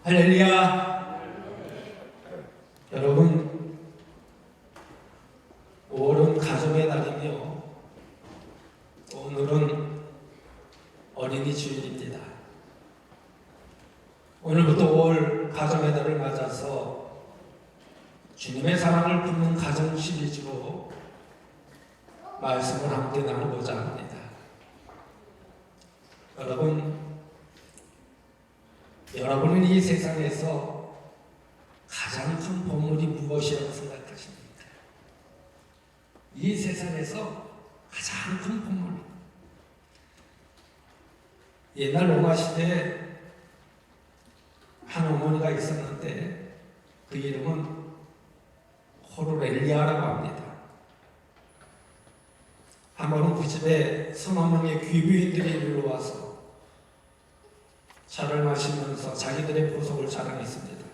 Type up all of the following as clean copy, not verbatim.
할렐루야. 여러분, 5월은 가정의 날이며 오늘은 어린이 주일입니다. 오늘부터 5월 가정의 날을 맞아서 주님의 사랑을 품는 가정 시리즈로 말씀을 함께 나누고자 합니다. 여러분은 이 세상에서 가장 큰 보물이 무엇이라고 생각하십니까? 이 세상에서 가장 큰 보물. 옛날 로마 시대에 한 어머니가 있었는데 그 이름은 코르넬리아라고 합니다. 한 번은 그 집에 서너 명의 귀부인들이 놀러와서 차를 마시면서 자기들의 보석을 자랑했습니다.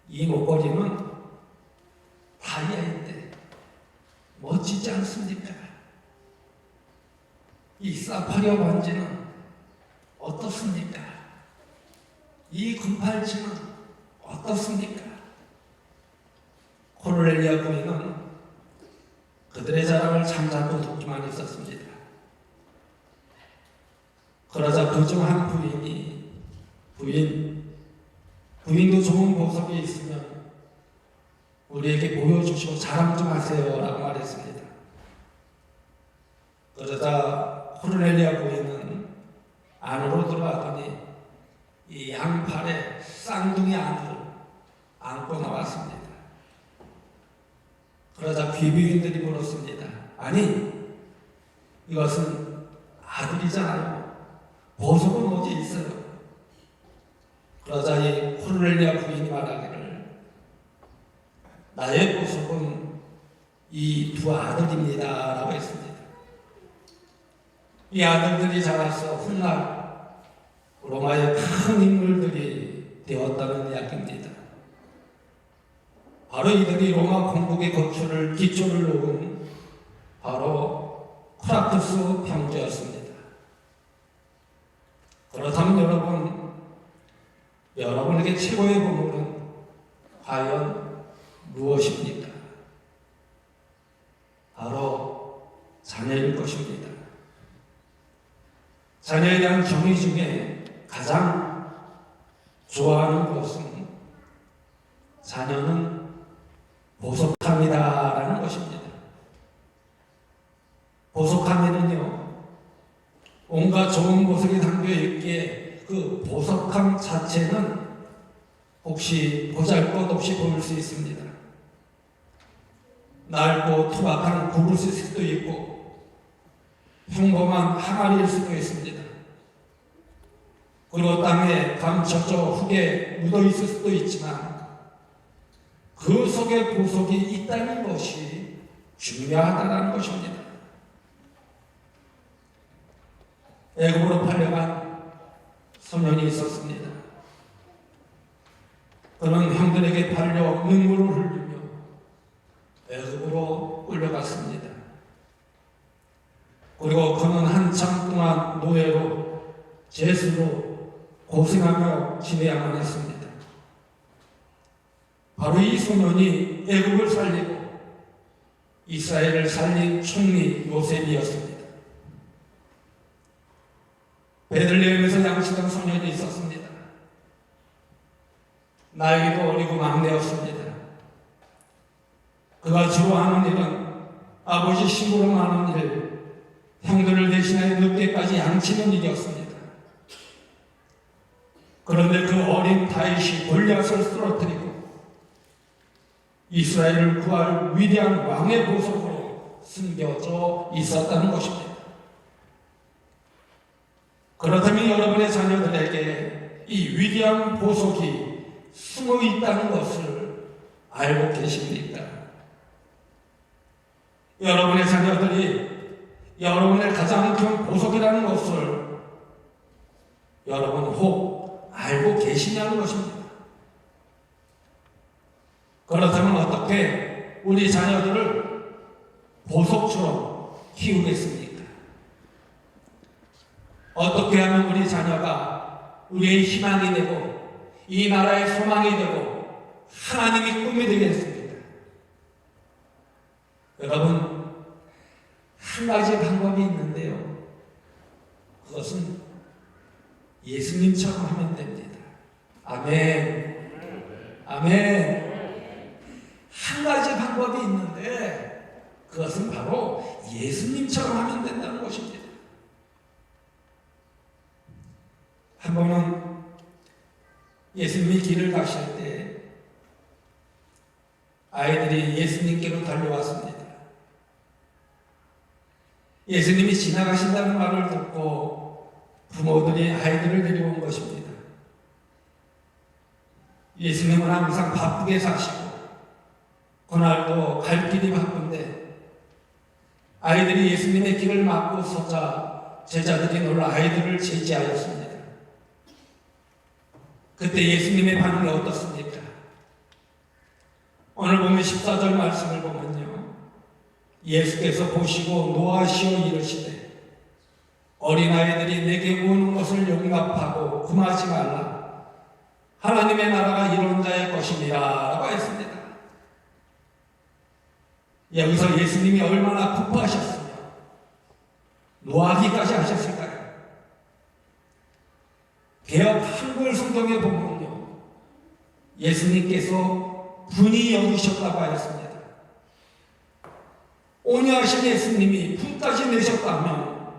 이 목걸이는 다이아인데 멋지지 않습니까? 이 사파리아 반지는 어떻습니까? 이 금팔찌는 어떻습니까? 코르넬리아 부인은 그들의 자랑을 잠잠히 듣기만 했었습니다. 그러자 그중 한 부인이 부인도 좋은 보석이 있으면 우리에게 보여주시고 자랑 좀 하세요 라고 말했습니다. 그러자 코르넬리아 부인은 안으로 들어가더니 이 양팔에 쌍둥이 아들을 안고 나왔습니다. 그러자 귀부인들이 물었습니다. 아니, 이것은 아들이잖아요. 보석은 어디 있어요? 그러자 이 코르넬리아 부인이 말하기를 나의 보석은 이 두 아들입니다 라고 했습니다. 이 아들들이 자라서 훗날 로마의 큰 인물들이 되었다는 이야기입니다. 바로 이들이 로마 건국의 기초를 놓은 바로 쿠라투스 병주였습니다. 그렇다면 여러분에게 최고의 보물은 과연 무엇입니까? 바로 자녀일 것입니다. 자녀에 대한 정의 중에 가장 좋아하는 것은 자녀는 보석함이다라는 것입니다. 보석함에는요, 온갖 좋은 보석이 담겨 있기에 그 보석함 자체는 혹시 보잘것없이 보일 수 있습니다. 낡고 투박한 구를 수도 있고 평범한 항아리일 수도 있습니다. 그리고 땅에 감춰져 흙에 묻어 있을 수도 있지만 그 속에 보석이 있다는 것이 중요하다는 것입니다. 애굽으로 팔려간 소년이 있었습니다. 그는 형들에게 팔려 눈물을 흘리며 애굽으로 끌려갔습니다. 그리고 그는 한참 동안 노예로 제수로 고생하며 지내야만 했습니다. 바로 이 소년이 애굽을 살리고 이스라엘을 살린 총리 요셉이었습니다. 베들레헴에서 양치던 소년이 있었습니다. 나이도 어리고 막내였습니다. 그가 주로 하는 일은 아버지 심부름하는 일, 형들을 대신하여 늦게까지 양치는 일이었습니다. 그런데 그 어린 다윗이 골리앗을 쓰러뜨리고 이스라엘을 구할 위대한 왕의 보석으로 숨겨져 있었다는 것입니다. 그렇다면 여러분의 자녀들에게 이 위대한 보석이 숨어 있다는 것을 알고 계십니까? 여러분의 자녀들이 여러분의 가장 큰 보석이라는 것을 여러분 혹 알고 계시냐는 것입니다. 그렇다면 어떻게 우리 자녀들을 보석처럼 키우겠습니까? 어떻게 하면 우리 자녀가 우리의 희망이 되고 이 나라의 소망이 되고 하나님의 꿈이 되겠습니다. 여러분, 한 가지 방법이 있는데요. 그것은 예수님처럼 하면 됩니다. 아멘. 아멘. 한 가지 방법이 있는데 그것은 바로 예수님처럼 하면 된다는 것입니다. 한 번은 예수님이 길을 가실 때 아이들이 예수님께로 달려왔습니다. 예수님이 지나가신다는 말을 듣고 부모들이 아이들을 데려온 것입니다. 예수님은 항상 바쁘게 사시고 그날도 갈 길이 바쁜데 아이들이 예수님의 길을 막고 서자 제자들이 놀라 아이들을 제지하였습니다. 그때 예수님의 반응이 어떻습니까? 오늘 보면 14절 말씀을 보면요, 예수께서 보시고 노하시어 이르시되 어린아이들이 내게 오는 것을 용납하고 금하지 말라. 하나님의 나라가 이런 자의 것이니라 라고 했습니다. 여기서 예수님이 얼마나 급하셨으며 노하기까지 하셨을까요? 개역 한글 성경에 보면요, 예수님께서 분이 여기셨다고 하였습니다. 온유하신 예수님이 분까지 내셨다면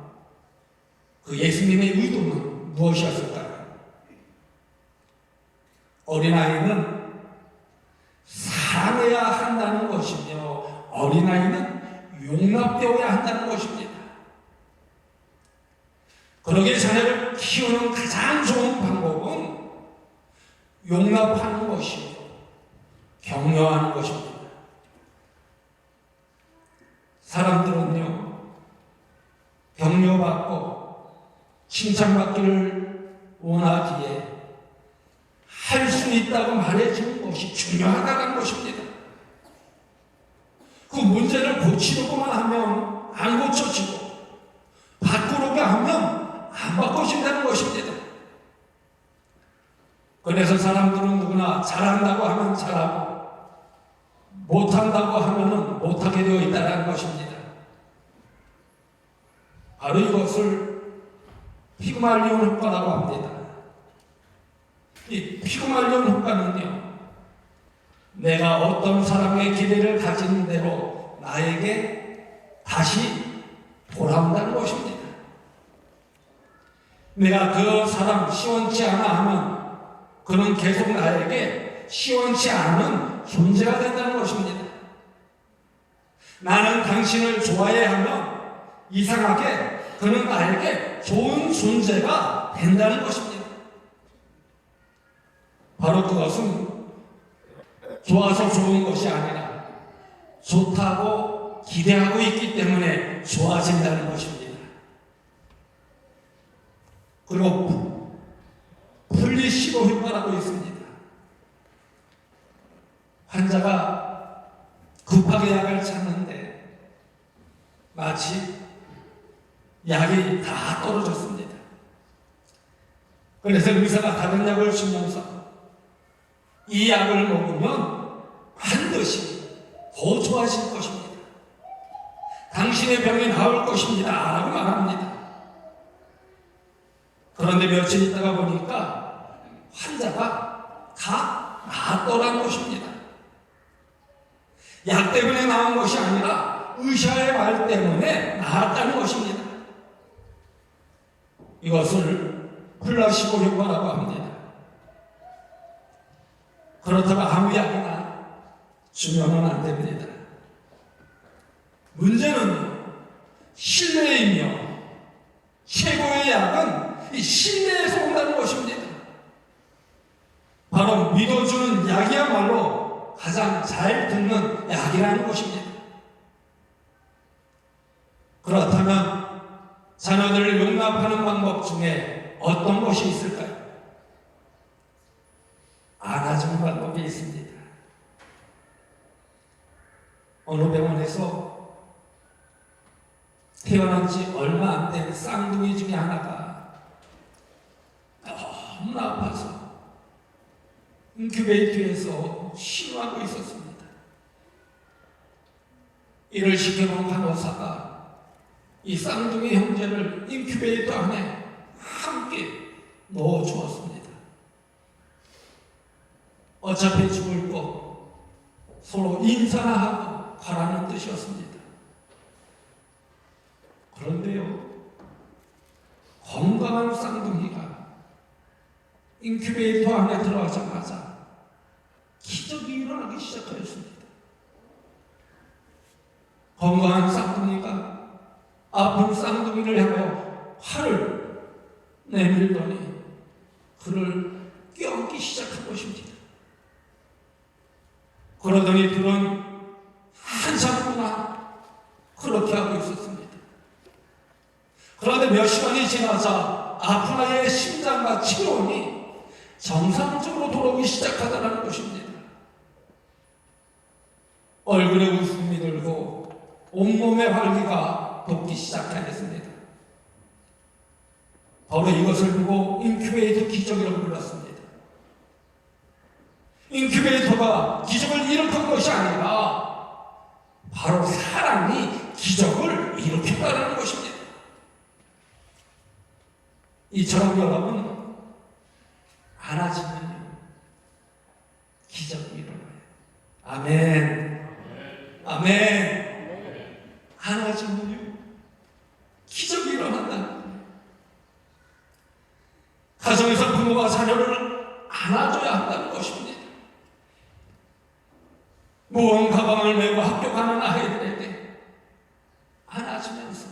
그 예수님의 의도는 무엇이었을까요? 어린아이는 사랑해야 한다는 것이며 어린아이는 용납되어야 한다는 것입니다. 그러기에 자녀를 키우는 가장 좋은 방법은 용납하는 것이며 격려하는 것입니다. 사람들은요, 격려받고 칭찬받기를 원하기에 할 수 있다고 말해주는 것이 중요하다는 것입니다. 그 문제를 고치려고만 하면 안 고쳐지고 바꾸려고 하면 안 바꿔진다는 것입니다. 그래서 사람들은 누구나 잘한다고 하면 잘하고 못한다고 하면 못하게 되어 있다는 것입니다. 바로 이것을 피그말리온 효과라고 합니다. 이 피그말리온 효과는요, 내가 어떤 사람의 기대를 가진 대로 나에게 다시 돌아온다는 것입니다. 내가 그 사람 시원치 않아 하면 그는 계속 나에게 시원치 않은 존재가 된다는 것입니다. 나는 당신을 좋아해 하면 이상하게 그는 나에게 좋은 존재가 된다는 것입니다. 바로 그것은 좋아서 좋은 것이 아니라 좋다고 기대하고 있기 때문에 좋아진다는 것입니다. 그리고 플리시보 효과라고 있습니다. 환자가 급하게 약을 찾는데 마치 약이 다 떨어졌습니다. 그래서 의사가 다른 약을 주면서 이 약을 먹으면 반드시 더 좋아질 것입니다. 당신의 병이 나을 것입니다 라고 말합니다. 그런데 며칠 있다가 보니까 환자가 다 나았더라는 것입니다. 약 때문에 나은 것이 아니라 의사의 말 때문에 나았다는 것입니다. 이것을 플라시보 효과라고 합니다. 그렇다고 아무 약이나 주면은 안 됩니다. 문제는 신뢰이며 최고의 약은 이 신뢰에서 온다는 것입니다. 바로 믿어주는 약이야말로 가장 잘 듣는 약이라는 것입니다. 그렇다면 자녀들을 용납하는 방법 중에 어떤 것이 있을까요? 안아주는 방법이 있습니다. 어느 병원에서 태어난 지 얼마 안 된 쌍둥이 중에 하나가 인큐베이터에서 신호하고 있었습니다. 이를 지켜본 간호사가 이 쌍둥이 형제를 인큐베이터 안에 함께 넣어주었습니다. 어차피 죽을 거 서로 인사나 하고 가라는 뜻이었습니다. 그런데요, 건강한 쌍둥이가 인큐베이터 안에 들어가자마자 기적이 일어나기 시작하였습니다. 건강한 쌍둥이가 아픈 쌍둥이를 향하여 팔을 내밀더니 그를 껴안기 시작한 것입니다. 그러더니 둘은 한참 동안 그렇게 하고 있었습니다. 그런데 몇 시간이 지나자 아픈 아이의 심장과 체온이 정상적으로 돌아오기 시작하다는 것입니다. 얼굴에 웃음이 들고 온몸의 활기가 돋기 시작하였습니다. 바로 이것을 보고 인큐베이터 기적이라고 불렀습니다. 인큐베이터가 기적을 일으킨 것이 아니라 바로 사람이 기적을 일으켰다는 것입니다. 이처럼 여러분, 안아지면 기적이 일어나요. 아멘. 아멘. 안아지면 기적이 일어난다는 거예요. 가정에서 부모가 자녀를 안아줘야 한다는 것입니다. 무거운 가방을 메고 학교 가는 아이들에게 안아주면서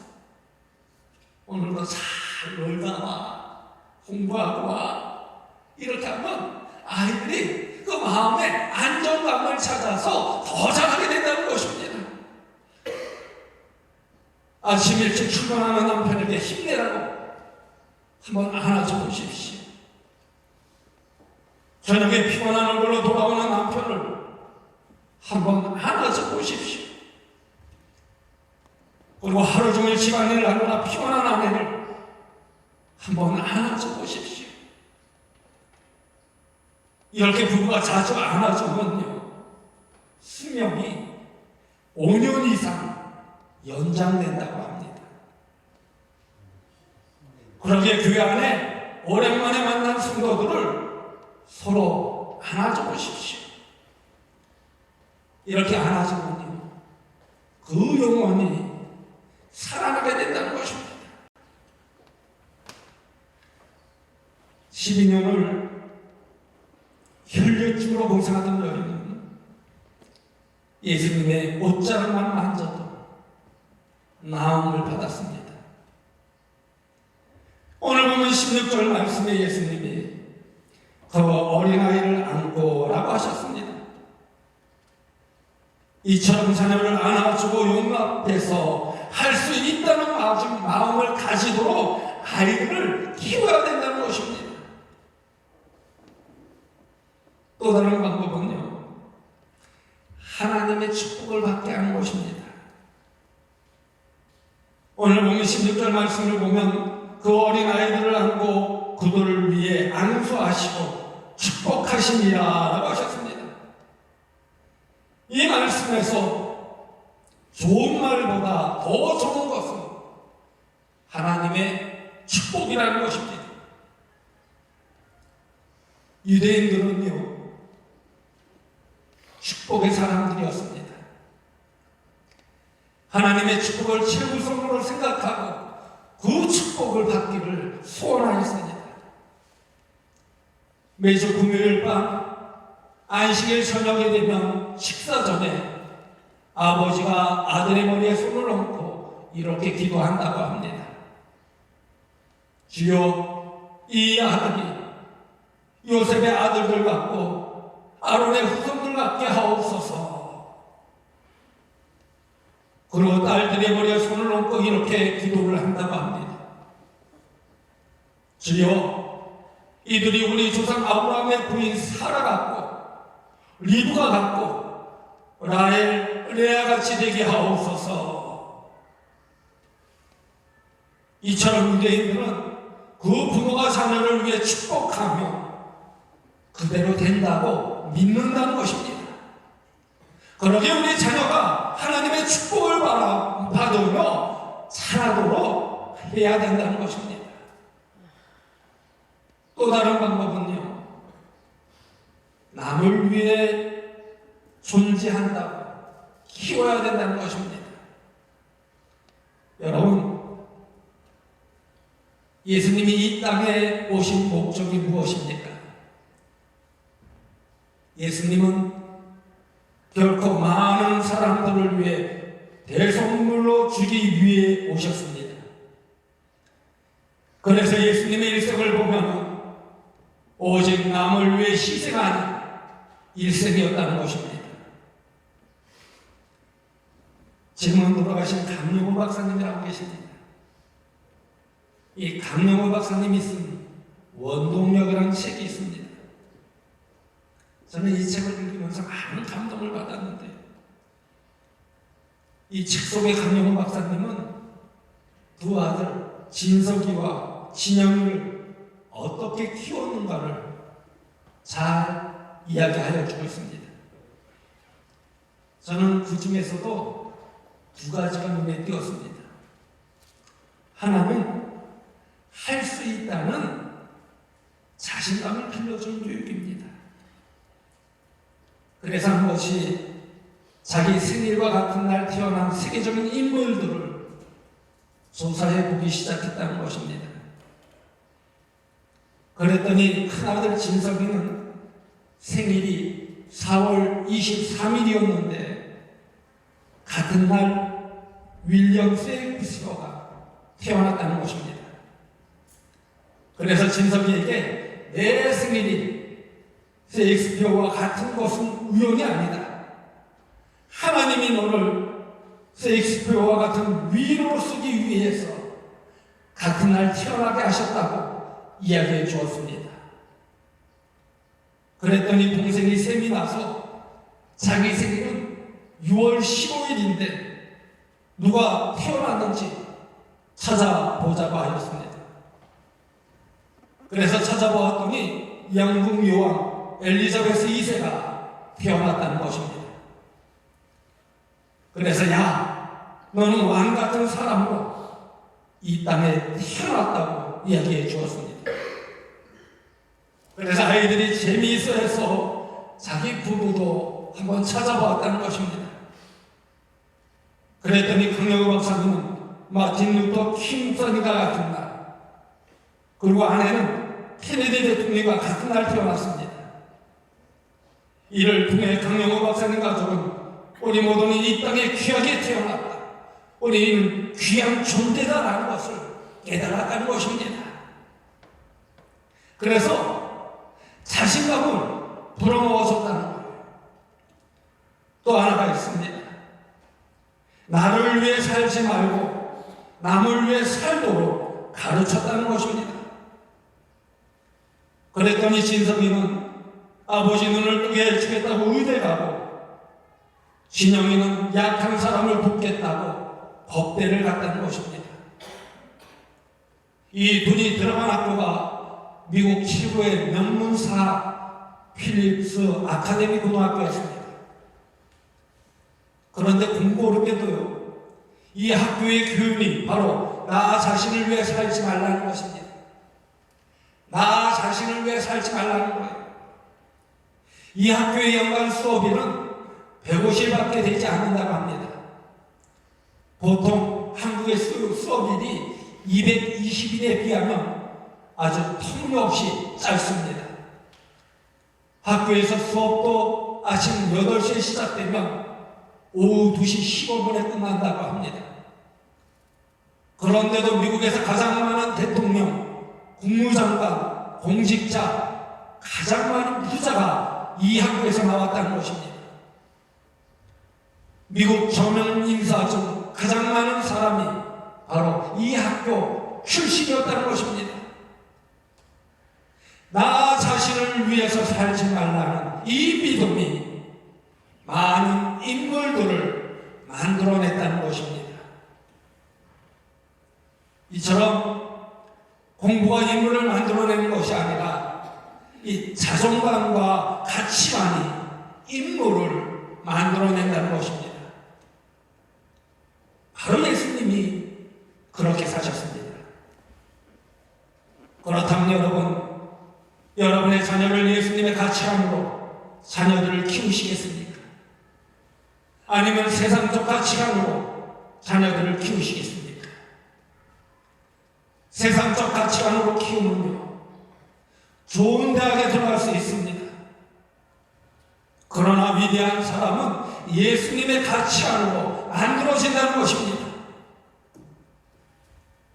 오늘도 잘 놀다 와, 공부하고 와, 이렇게 하면 아이들이 그 마음에 안정감을 찾아서 더 잘하게 된다는 것입니다. 아침 일찍 출근하는 남편에게 힘내라고 한번 안아줘 보십시오. 저녁에 피곤한 얼굴로 돌아오는 남편을 한번 안아줘 보십시오. 그리고 하루 종일 집안일을 하느라 피곤한 아내를 한번 안아줘 보십시오. 이렇게 부부가 자주 안아주면요, 수명이 5년 이상 연장된다고 합니다. 그러기에 교회 안에 오랜만에 만난 성도들을 서로 안아줘 보십시오. 이렇게 안아주면요, 그 영혼이 살아나게 된다는 것입니다. 12년을 혈류증으로 고생하던 여인은 예수님의 옷자락만 만져도 나음을 받았습니다. 오늘 보면 16절 말씀에 예수님이 그 어린아이를 안고라고 하셨습니다. 이처럼 자녀를 안아주고 용납해서 할 수 있다는 마음을 가지도록 아이들을 키워야 된다는 것입니다. 또 다른 방법은요, 하나님의 축복을 받게 하는 것입니다. 오늘 보면 16절 말씀을 보면 그 어린아이들을 안고 그들을 위해 안수하시고 축복하시니라 라고 하셨습니다. 이 말씀에서 좋은 말보다 더 좋은 것은 하나님의 축복이라는 것입니다. 유대인들은요, 축복의 사람들이었습니다. 하나님의 축복을 최우선으로 생각하고 그 축복을 받기를 소원하였습니다. 매주 금요일 밤 안식일 저녁이 되면 식사 전에 아버지가 아들의 머리에 손을 얹고 이렇게 기도한다고 합니다. 주여, 이 아들이 요셉의 아들들 같고 아론의 후손들 같게 하옵소서. 그리고 딸들의 머리에 손을 얹고 이렇게 기도를 한다고 합니다. 주여, 이들이 우리 조상 아브라함의 부인 사라 같고 리브가 같고 라헬, 레아같이 되게 하옵소서. 이처럼 유대인들은 그 부모가 자녀를 위해 축복하며 그대로 된다고 믿는다는 것입니다. 그러게 우리 자녀가 하나님의 축복을 받으며 살아도록 해야 된다는 것입니다. 또 다른 방법은요, 남을 위해 존재한다고 키워야 된다는 것입니다. 여러분, 예수님이 이 땅에 오신 목적이 무엇입니까? 예수님은 결코 많은 사람들을 위해 대속물로 주기 위해 오셨습니다. 그래서 예수님의 일생을 보면 오직 남을 위해 희생하는 일생이었다는 것입니다. 지금은 돌아가신 강영호 박사님이라고 계십니다. 이 강영호 박사님이 쓴 원동력이라는 책이 있습니다. 저는 이 책을 읽으면서 많은 감동을 받았는데, 이 책 속의 강영호 박사님은 두 아들 진석이와 진영이를 어떻게 키웠는가를 잘 이야기하여 주고 있습니다. 저는 그 중에서도 두 가지가 눈에 띄었습니다. 하나는 할 수 있다는 자신감을 길러주는 교육입니다. 그래서 한 것이 자기 생일과 같은 날 태어난 세계적인 인물들을 조사해 보기 시작했다는 것입니다. 그랬더니 큰아들 진석이는 생일이 4월 23일이었는데 같은 날 윌리엄 셰익스피어가 태어났다는 것입니다. 그래서 진석이에게 내 생일이 셰익스피어와 같은 것은 우연이 아니다. 하나님이 너를 셰익스피어와 같은 위인으로 쓰기 위해서 같은 날 태어나게 하셨다고 이야기해 주었습니다. 그랬더니 동생이 셈이 나서 자기 생일은 6월 15일인데 누가 태어났는지 찾아보자고 하였습니다. 그래서 찾아보았더니 영국 여왕 엘리자베스 2세가 태어났다는 것입니다. 그래서 야, 너는 왕 같은 사람으로 이 땅에 태어났다고 이야기해 주었습니다. 그래서 아이들이 재미있어 해서 자기 부부도 한번 찾아보았다는 것입니다. 그랬더니 강영호 박사님은 마틴 루터 킹 선이가 같은 날, 그리고 아내는 케네디 대통령과 같은 날 태어났습니다. 이를 통해 강영호 박사님 가족은 우리 모두는 이 땅에 귀하게 태어났다, 우리는 귀한 존재다라는 것을 깨달았다는 것입니다. 그래서 자신감을 불어넣어줬다는 거예요. 또 하나가 있습니다. 나를 위해 살지 말고 남을 위해 살도록 가르쳤다는 것입니다. 그랬더니 진석이는 아버지 눈을 뜨게 해주겠다고 의대 가고, 진영이는 약한 사람을 돕겠다고 법대를 갔다는 것입니다. 이 둘이 들어간 학교가 미국 최고의 명문사 필립스 아카데미 고등학교였습니다. 그런데 공부 어렵게도요, 이 학교의 교훈이 바로 나 자신을 위해 살지 말라는 것입니다. 나 자신을 위해 살지 말라는 거예요. 이 학교의 연간 수업일은 150일밖에 되지 않는다고 합니다. 보통 한국의 수업일이 220일에 비하면 아주 터무니없이 짧습니다. 학교에서 수업도 아침 8시에 시작되면 오후 2시 15분에 끝난다고 합니다. 그런데도 미국에서 가장 많은 대통령, 국무장관, 공직자, 가장 많은 부자가 이 학교에서 나왔다는 것입니다. 미국 저명 인사 중 가장 많은 사람이 바로 이 학교 출신이었다는 것입니다. 나 자신을 위해서 살지 말라는 이 믿음이 많은 인물들을 만들어냈다는 것입니다. 이처럼 공부가 인물을 만들어내는 것이 아니라 이 자존감과 가치관이 인물을 만들어낸다는 것입니다. 바로 예수님이 그렇게 사셨습니다. 그렇다면 여러분의 자녀를 예수님의 가치관으로 자녀들을 키우시겠습니까? 아니면 세상적 가치관으로 자녀들을 키우시겠습니까? 세상적 가치관으로 키우면요, 좋은 대학에 들어갈 수 있습니다. 그러나 위대한 사람은 예수님의 가치관으로 만들어진다는 것입니다.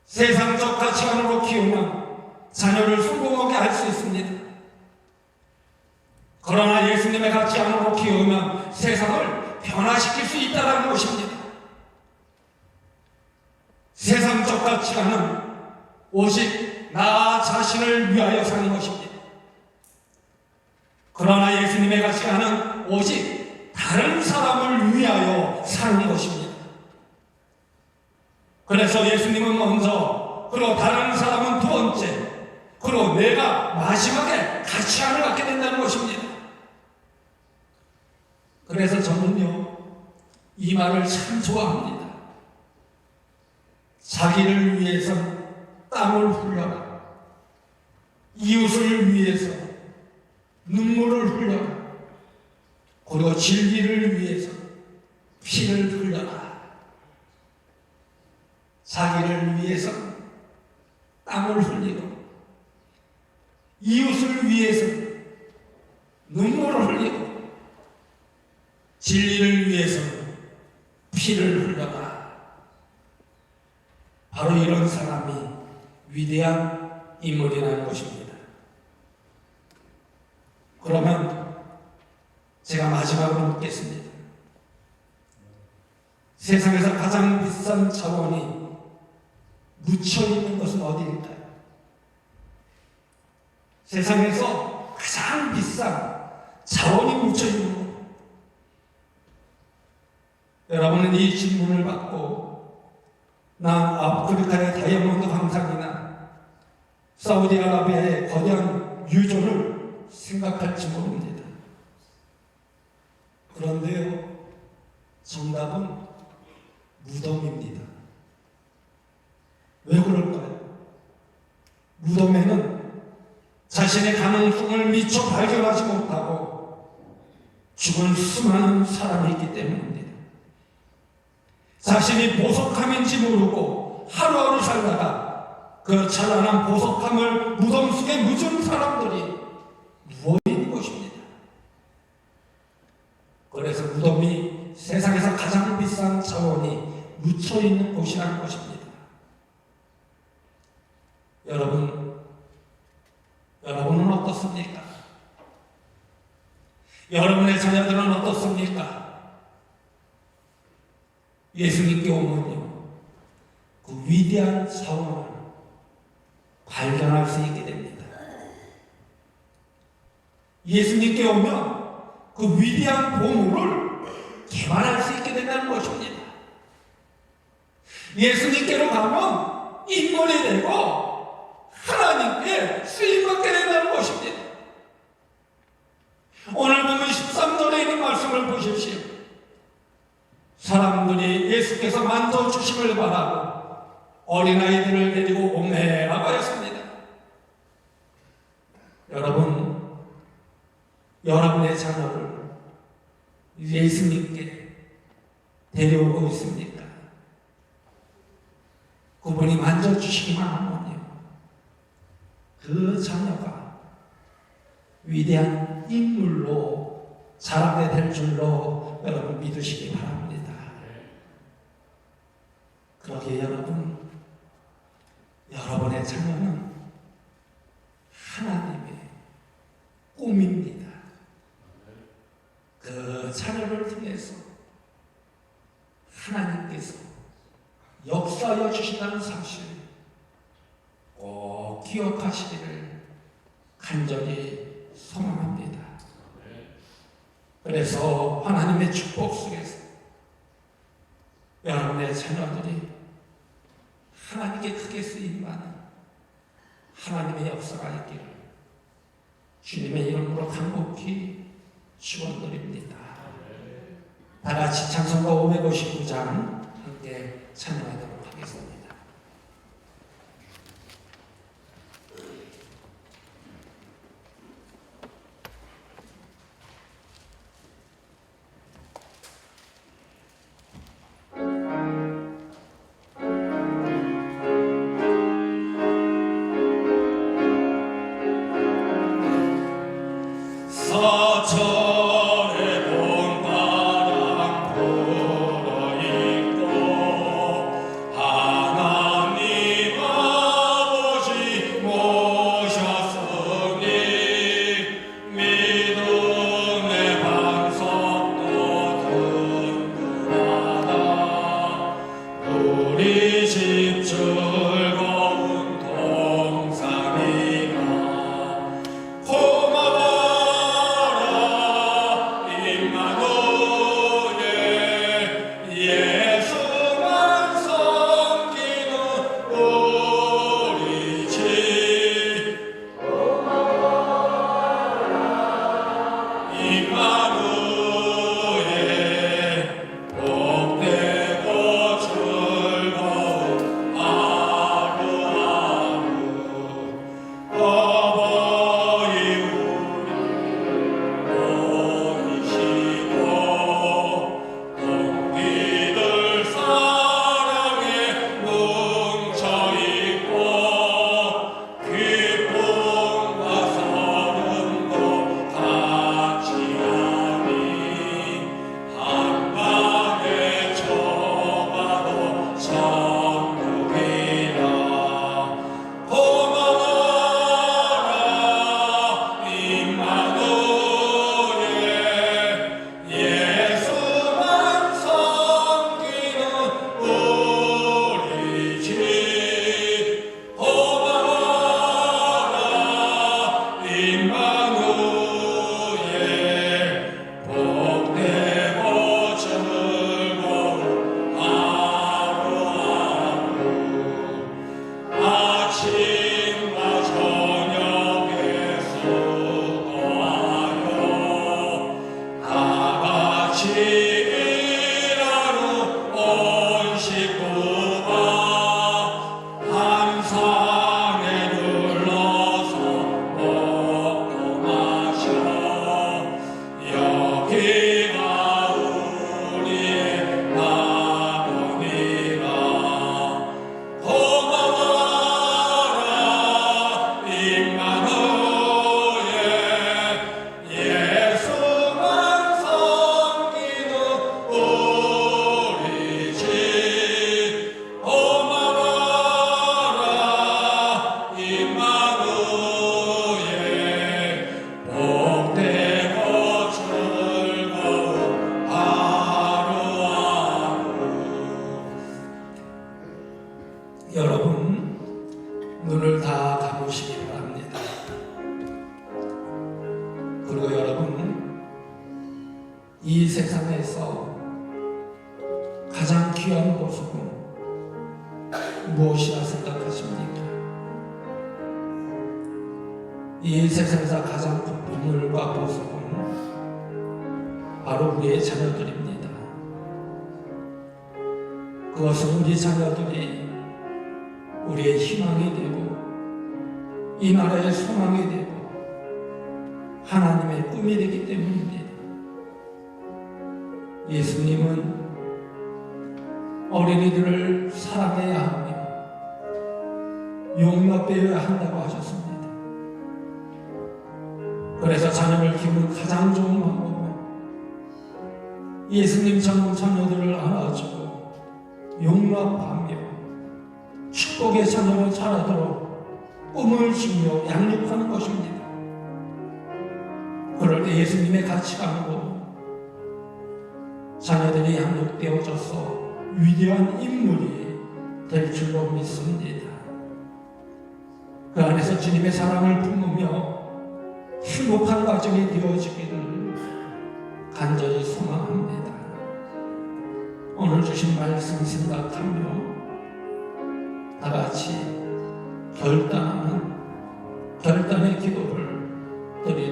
세상적 가치관으로 키우면 자녀를 성공하게 할 수 있습니다. 그러나 예수님의 가치관으로 키우면 세상을 변화시킬 수 있다는 것입니다. 세상적 가치관은 오직 나 자신을 위하여 사는 것입니다. 그러나 예수님의 가치관은 오직 다른 사람을 위하여 사는 것입니다. 그래서 예수님은 먼저, 그리고 다른 사람은 두 번째, 그리고 내가 마지막에 가치관을 갖게 된다는 것입니다. 그래서 저는요, 이 말을 참 좋아합니다. 자기를 위해서 땀을 흘려라. 이웃을 위해서 눈물을 흘려라. 그리고 진리를 위해서 피를 흘려라. 자기를 위해서 땀을 흘리고 이웃을 위해서 눈물을 흘리고 진리를 위해서 피를 흘려라. 바로 이런 사람이 위대한 인물이라는 것입니다. 그러면 제가 마지막으로 묻겠습니다. 세상에서 가장 비싼 자원이 묻혀있는 것은 어디일까요? 세상에서 가장 비싼 자원이 묻혀있는 것. 여러분은 이 질문을 받고 난 아프리카의 다이아몬드 광산이나 사우디아라비아의 거대한 유조를 생각할지 모릅니다. 그런데요, 정답은 무덤입니다. 왜 그럴까요? 무덤에는 자신의 가능성을 미처 발견하지 못하고 죽은 수많은 사람이 있기 때문입니다. 자신이 보석함인지 모르고 하루하루 살다가 그 찬란한 보석함을 무덤 속에 묻은 사람들이 누워있는 것입니다. 그래서 무덤이 세상에서 가장 비싼 자원이 묻혀있는 곳이라는 것입니다. 여러분은 어떻습니까? 여러분의 자녀들은 어떻습니까? 예수님께 오면요, 그 위대한 자원을 발견할 수 있게 됩니다. 예수님께 오면 그 위대한 보물을 개발할 수 있게 된다는 것입니다. 예수님께로 가면 인물이 되고 하나님께 쓰임받게 된다는 것입니다. 오늘 보면 13절에 있는 말씀을 보십시오. 사람들이 예수께서 만져주심을 바라고 어린아이들을 데리고 오매라고 하였습니다. 여러분의 자녀를 예수님께 데려오고 있습니까? 그분이 만져주시기만 하면요, 그 자녀가 위대한 인물로 자라게 될 줄로 여러분 믿으시기 바랍니다. 그러기에 여러분의 자녀는 하나님의 꿈입니다. 그 자녀를 통해서 하나님께서 역사하여 주신다는 사실 꼭 기억하시기를 간절히 소망합니다. 그래서 하나님의 축복 속에서 여러분의 자녀들이 하나님께 크게 쓰임받는 하나님의 역사가 있기를 주님의 이름으로 간곡히 축원드립니다. 다 같이 찬송가 559장 함께 찬양하도록 하겠습니다. 사철의 봄바람 불어있고 하나님 아버지 모셨으니 믿음의 반석도 든든하다. 우리 집 즐거운 동산이가 예수만 섬기는 우리 집 임마누엘 복되고 즐거운 하루하루 어버이 우리 보이시고 동기들 사랑에 뭉쳐있고 기쁨과 서름도 같이 하니 한밤에 좁아도 천국이라. 고마워라 임마누엘 예수만 섬기는 우리 집. 고마워라 임마누엘 복되고 즐거운 하루하루 아침과 저녁에 수고하여 다 같이 일하러 온 식구가 한 상에 눌러서 먹고 마셔 여기가 우리의 나무니라. 고마워라 임마누엘 예수만 섬기는 우리 집. 고마워라 임마누엘 복되고 즐거운 하루하루. 여러분 눈을 다 감으시기 바랍니다. 그리고 여러분 이 세상에서 가장 귀한 보석은 무엇이라 생각하십니까? 이 세상에서 가장 보물과 보석은 바로 우리의 자녀들입니다. 그것은 우리 자녀들이 우리의 희망이 되고 이 나라의 소망이 되고 하나님의 꿈이 되기 때문입니다. 예수님은 어린이들을 사랑해야 하며 용납되어야 한다고 하셨습니다. 그래서 자녀를 키우는 가장 좋은 방법은 예수님 자녀들을 안아주고 용납하며 축복의 자녀로 자라도록 꿈을 주며 양육하는 것입니다. 그럴 때 예수님의 가치관으로 자녀들이 양육되어져서 위대한 인물이 될 줄로 믿습니다. 그 안에서 주님의 사랑을 품으며 행복한 가정이 되어지기를 간절히 소망합니다. 오늘 주신 말씀 생각하며 다 같이 결단의 기도를 드리겠습니다.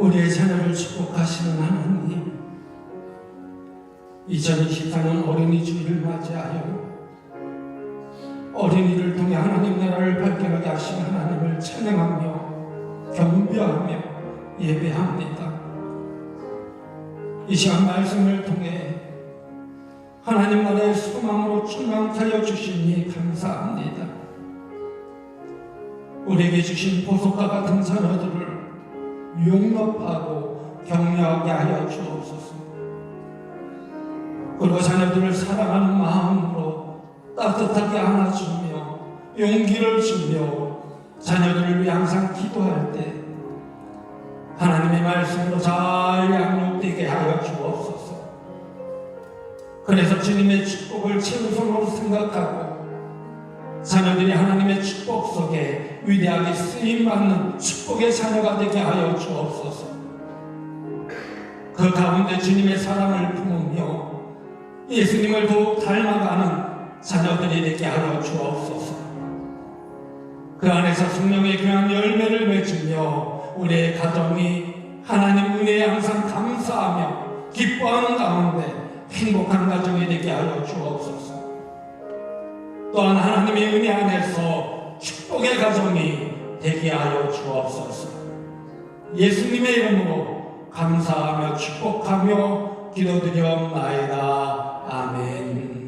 우리의 자녀를 축복하시는 하나님, 2024년 어린이 주일을 맞이하여 어린이를 통해 하나님 나라를 발견하게 하신 하나님을 찬양하며 경배하며 예배합니다. 이 시간 말씀을 통해 하나님 나라의 소망으로 충만케 하여 주시니 감사합니다. 우리에게 주신 보석과 같은 자녀들을 용납하고 격려하게 하여 주옵소서. 그리고 자녀들을 사랑하는 마음으로 따뜻하게 안아주며 용기를 주며 자녀들을 위해 항상 기도할 때 하나님의 말씀으로 잘 양육되게 하여 주옵소서. 그래서 주님의 축복을 최우선으로 생각하고 자녀들이 하나님의 축복 속에 위대하게 쓰임받는 축복의 자녀가 되게 하여 주옵소서. 그 가운데 주님의 사랑을 품으며 예수님을 더욱 닮아가는 자녀들이 되게 하여 주옵소서. 그 안에서 성령의 귀한 열매를 맺으며 우리의 가정이 하나님 은혜에 항상 감사하며 기뻐하는 가운데 행복한 가정이 되게 하여 주옵소서. 또한 하나님의 은혜 안에서 축복의 가정이 되게 하여 주옵소서. 예수님의 이름으로 감사하며 축복하며 기도드리옵나이다. 아멘.